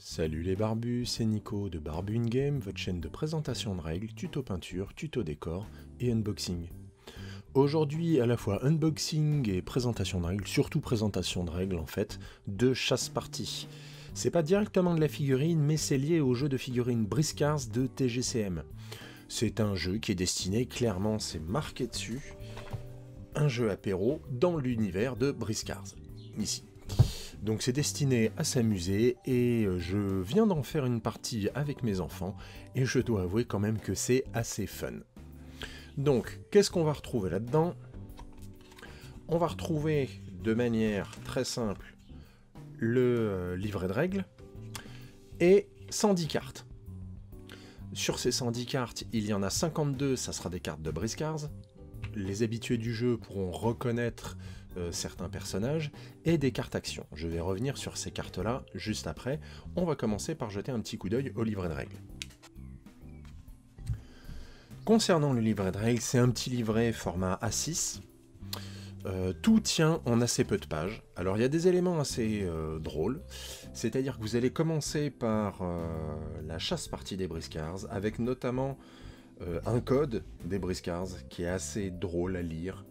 Salut les barbus, c'est Nico de Barbu in Game, votre chaîne de présentation de règles, tuto peinture, tuto décor et unboxing. Aujourd'hui, à la fois unboxing et présentation de règles, surtout présentation de règles en fait, de chasse-partie. C'est pas directement de la figurine, mais c'est lié au jeu de figurines Briscars de TGCM. C'est un jeu qui est destiné, clairement c'est marqué dessus, un jeu apéro dans l'univers de Briscars, ici. Donc c'est destiné à s'amuser et je viens d'en faire une partie avec mes enfants et je dois avouer quand même que c'est assez fun. Donc qu'est-ce qu'on va retrouver là-dedans? On va retrouver de manière très simple le livret de règles et 110 cartes. Sur ces 110 cartes, il y en a 52, ça sera des cartes de Briscars. Les habitués du jeu pourront reconnaître certains personnages et des cartes actions. Je vais revenir sur ces cartes-là juste après. On va commencer par jeter un petit coup d'œil au livret de règles. Concernant le livret de règles, c'est un petit livret format A6. Tout tient en assez peu de pages. Alors il y a des éléments assez drôles, c'est-à-dire que vous allez commencer par la chasse-partie des Briscars, avec notamment un code des Briscars qui est assez drôle à lire.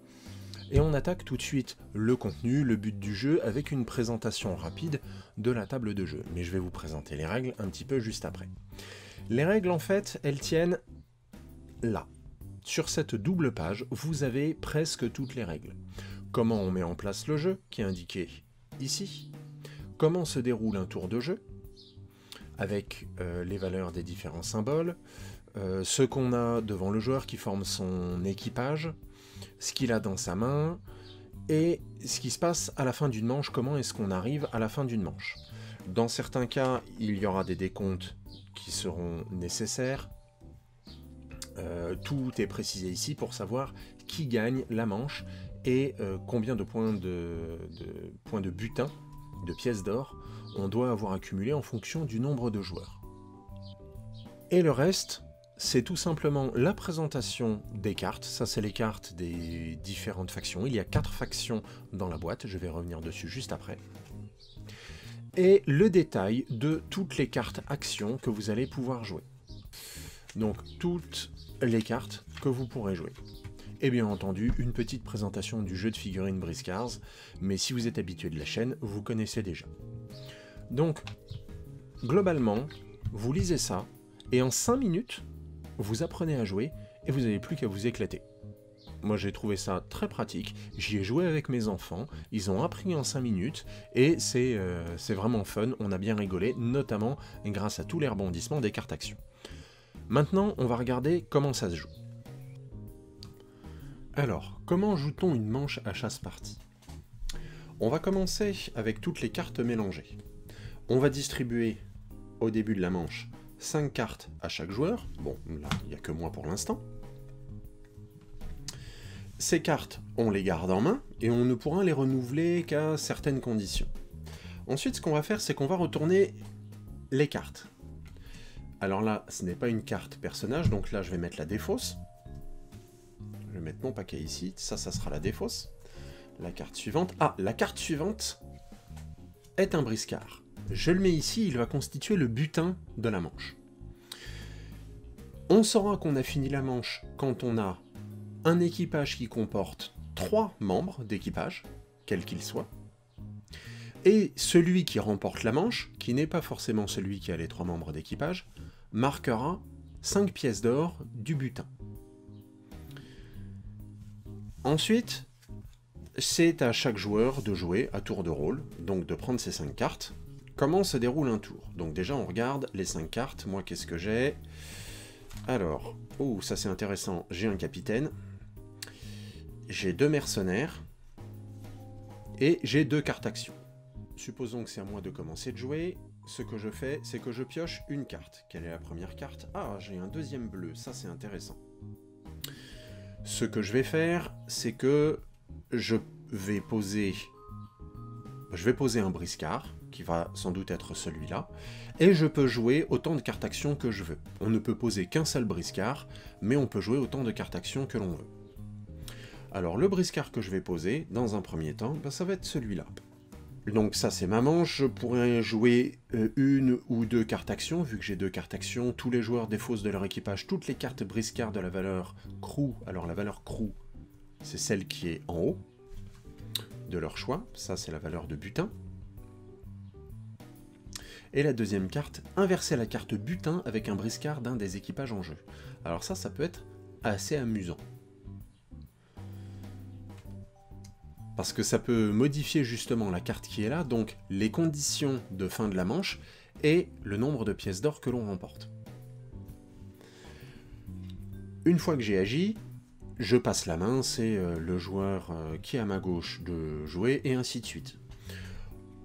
Et on attaque tout de suite le contenu, le but du jeu, avec une présentation rapide de la table de jeu. Mais je vais vous présenter les règles un petit peu juste après. Les règles, en fait, elles tiennent là. Sur cette double page, vous avez presque toutes les règles. Comment on met en place le jeu, qui est indiqué ici. Comment se déroule un tour de jeu, avec les valeurs des différents symboles. Ce qu'on a devant le joueur qui forme son équipage, ce qu'il a dans sa main, et ce qui se passe à la fin d'une manche, comment est-ce qu'on arrive à la fin d'une manche. Dans certains cas, il y aura des décomptes qui seront nécessaires. Tout est précisé ici pour savoir qui gagne la manche et combien de points de butin, de pièces d'or, on doit avoir accumulé en fonction du nombre de joueurs. Et le reste, c'est tout simplement la présentation des cartes. Ça, c'est les cartes des différentes factions. Il y a 4 factions dans la boîte, je vais revenir dessus juste après. Et le détail de toutes les cartes actions que vous allez pouvoir jouer. Donc, toutes les cartes que vous pourrez jouer. Et bien entendu, une petite présentation du jeu de figurines Briscars, mais si vous êtes habitué de la chaîne, vous connaissez déjà. Donc, globalement, vous lisez ça, et en 5 minutes, vous apprenez à jouer et vous n'avez plus qu'à vous éclater. Moi j'ai trouvé ça très pratique, j'y ai joué avec mes enfants, ils ont appris en 5 minutes et c'est vraiment fun, on a bien rigolé, notamment grâce à tous les rebondissements des cartes actions. Maintenant on va regarder comment ça se joue. Alors, comment joue-t-on une manche à chasse-partie? On va commencer avec toutes les cartes mélangées. On va distribuer au début de la manche 5 cartes à chaque joueur. Bon, là, il n'y a que moi pour l'instant. Ces cartes, on les garde en main et on ne pourra les renouveler qu'à certaines conditions. Ensuite, ce qu'on va faire, c'est qu'on va retourner les cartes. Alors là, ce n'est pas une carte personnage, donc là, je vais mettre la défausse. Je vais mettre mon paquet ici. Ça sera la défausse. La carte suivante. Ah, la carte suivante est un Briscar. Je le mets ici, il va constituer le butin de la manche. On saura qu'on a fini la manche quand on a un équipage qui comporte 3 membres d'équipage, quel qu'il soit, et celui qui remporte la manche, qui n'est pas forcément celui qui a les 3 membres d'équipage, marquera 5 pièces d'or du butin. Ensuite, c'est à chaque joueur de jouer à tour de rôle, donc de prendre ces 5 cartes. Comment se déroule un tour? Donc déjà on regarde les 5 cartes, moi qu'est-ce que j'ai? Alors, oh ça c'est intéressant, j'ai un capitaine, j'ai 2 mercenaires, et j'ai 2 cartes actions. Supposons que c'est à moi de commencer de jouer, ce que je fais c'est que je pioche une carte. Quelle est la première carte? Ah, j'ai un deuxième bleu, ça c'est intéressant. Ce que je vais faire, c'est que je vais poser un Briscar, qui va sans doute être celui-là, et je peux jouer autant de cartes actions que je veux. On ne peut poser qu'un seul Briscar, mais on peut jouer autant de cartes actions que l'on veut. Alors le Briscar que je vais poser, dans un premier temps, ben, ça va être celui-là. Donc ça c'est ma manche, je pourrais jouer une ou deux cartes actions, vu que j'ai 2 cartes actions. Tous les joueurs défaussent de leur équipage toutes les cartes briscards de la valeur crew. Alors la valeur crew, c'est celle qui est en haut de leur choix. Ça c'est la valeur de butin. Et la deuxième carte, inverser la carte butin avec un briscard d'un des équipages en jeu. Alors ça peut être assez amusant. Parce que ça peut modifier justement la carte qui est là, donc les conditions de fin de la manche et le nombre de pièces d'or que l'on remporte. Une fois que j'ai agi, je passe la main, c'est le joueur qui est à ma gauche de jouer, et ainsi de suite.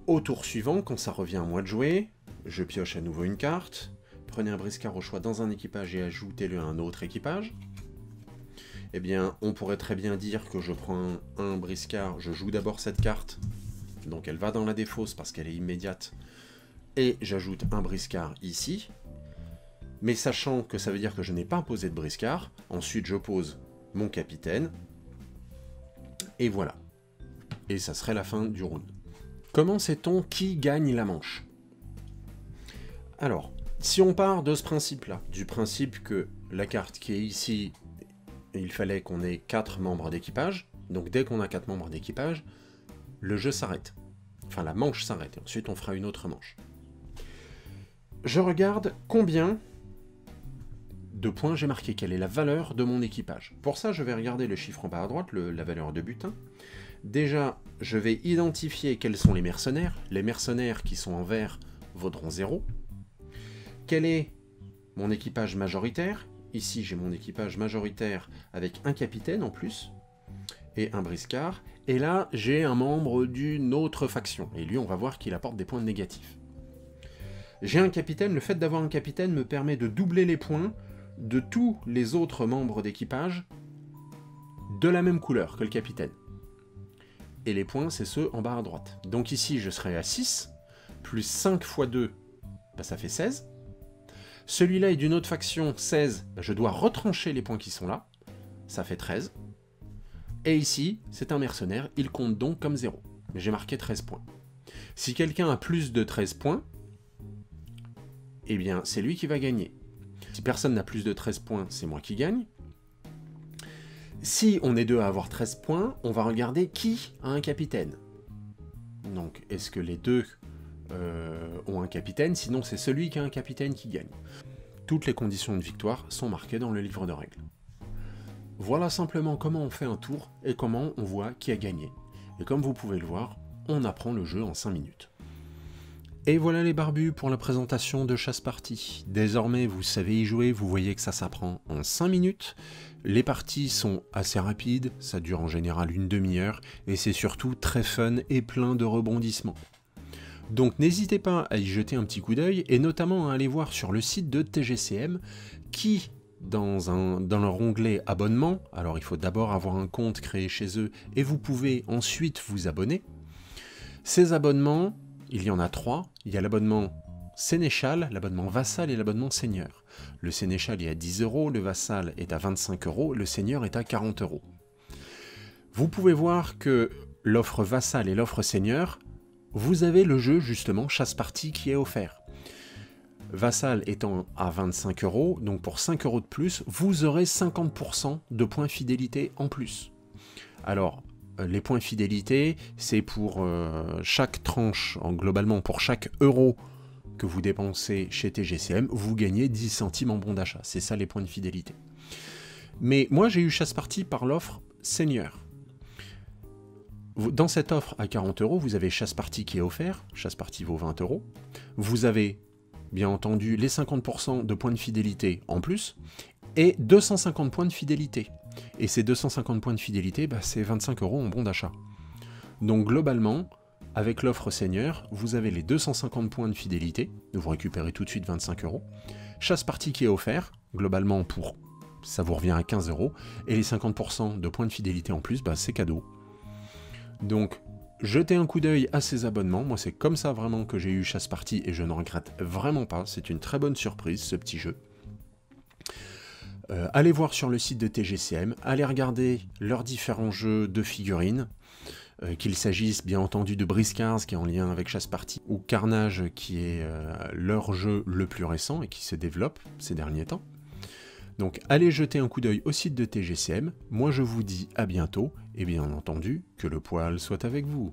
Au tour suivant, quand ça revient à moi de jouer, je pioche à nouveau une carte, prenez un briscard au choix dans un équipage et ajoutez-le à un autre équipage. Eh bien, on pourrait très bien dire que je prends un briscard, je joue d'abord cette carte, donc elle va dans la défausse parce qu'elle est immédiate, et j'ajoute un briscard ici, mais sachant que ça veut dire que je n'ai pas posé de briscard, ensuite je pose mon capitaine, et voilà. Et ça serait la fin du round. Comment sait-on qui gagne la manche? Alors, si on part de ce principe-là, du principe que la carte qui est ici, il fallait qu'on ait 4 membres d'équipage, donc dès qu'on a 4 membres d'équipage, le jeu s'arrête. Enfin, la manche s'arrête, et ensuite on fera une autre manche. Je regarde combien de points j'ai marqué, quelle est la valeur de mon équipage. Pour ça, je vais regarder le chiffre en bas à droite, la valeur de butin. Déjà, je vais identifier quels sont les mercenaires. Les mercenaires qui sont en vert vaudront 0. Quel est mon équipage majoritaire? Ici, j'ai mon équipage majoritaire avec un capitaine en plus, et un briscard. Et là, j'ai un membre d'une autre faction. Et lui, on va voir qu'il apporte des points négatifs. J'ai un capitaine. Le fait d'avoir un capitaine me permet de doubler les points de tous les autres membres d'équipage de la même couleur que le capitaine. Et les points, c'est ceux en bas à droite. Donc ici, je serai à 6, plus 5 fois 2, bah, ça fait 16. Celui-là est d'une autre faction, 16, bah, je dois retrancher les points qui sont là, ça fait 13. Et ici, c'est un mercenaire, il compte donc comme 0. Mais j'ai marqué 13 points. Si quelqu'un a plus de 13 points, eh bien, c'est lui qui va gagner. Si personne n'a plus de 13 points, c'est moi qui gagne. Si on est deux à avoir 13 points, on va regarder qui a un capitaine. Donc, est-ce que les deux ont un capitaine? Sinon, c'est celui qui a un capitaine qui gagne. Toutes les conditions de victoire sont marquées dans le livre de règles. Voilà simplement comment on fait un tour et comment on voit qui a gagné. Et comme vous pouvez le voir, on apprend le jeu en 5 minutes. Et voilà les barbus pour la présentation de Chasse-Partie. Désormais, vous savez y jouer, vous voyez que ça s'apprend en 5 minutes. Les parties sont assez rapides, ça dure en général une demi-heure, et c'est surtout très fun et plein de rebondissements. Donc n'hésitez pas à y jeter un petit coup d'œil, et notamment à aller voir sur le site de TGCM, qui, dans leur onglet abonnement, alors il faut d'abord avoir un compte créé chez eux, et vous pouvez ensuite vous abonner. Ces abonnements, il y en a 3, il y a l'abonnement Sénéchal, l'abonnement Vassal et l'abonnement Seigneur. Le Sénéchal est à 10 €, le Vassal est à 25 €, le Seigneur est à 40 €. Vous pouvez voir que l'offre Vassal et l'offre Seigneur, vous avez le jeu justement Chasse-Partie qui est offert. Vassal étant à 25 €, donc pour 5 € de plus, vous aurez 50% de points fidélité en plus. Alors, les points fidélité, c'est pour chaque tranche, globalement pour chaque euro que vous dépensez chez TGCM, vous gagnez 10 centimes en bon d'achat. C'est ça les points de fidélité. Mais moi j'ai eu Chasse-Partie par l'offre Seigneur. Dans cette offre à 40 €,, vous avez Chasse-Partie qui est offert, Chasse-Partie vaut 20 €. Vous avez bien entendu les 50% de points de fidélité en plus, et 250 points de fidélité. Et ces 250 points de fidélité, bah, c'est 25 € en bon d'achat. Donc globalement, avec l'offre Seigneur, vous avez les 250 points de fidélité, vous récupérez tout de suite 25 €. Chasse-Partie qui est offert, globalement pour, ça vous revient à 15 €, et les 50% de points de fidélité en plus, bah, c'est cadeau. Donc, jetez un coup d'œil à ces abonnements, moi c'est comme ça vraiment que j'ai eu Chasse-Partie, et je ne regrette vraiment pas, c'est une très bonne surprise ce petit jeu. Allez voir sur le site de TGCM, allez regarder leurs différents jeux de figurines. qu'il s'agisse bien entendu de Briscars qui est en lien avec Chasse Party, ou Carnage qui est leur jeu le plus récent et qui se développe ces derniers temps. Donc allez jeter un coup d'œil au site de TGCM, moi je vous dis à bientôt, et bien entendu, que le poil soit avec vous.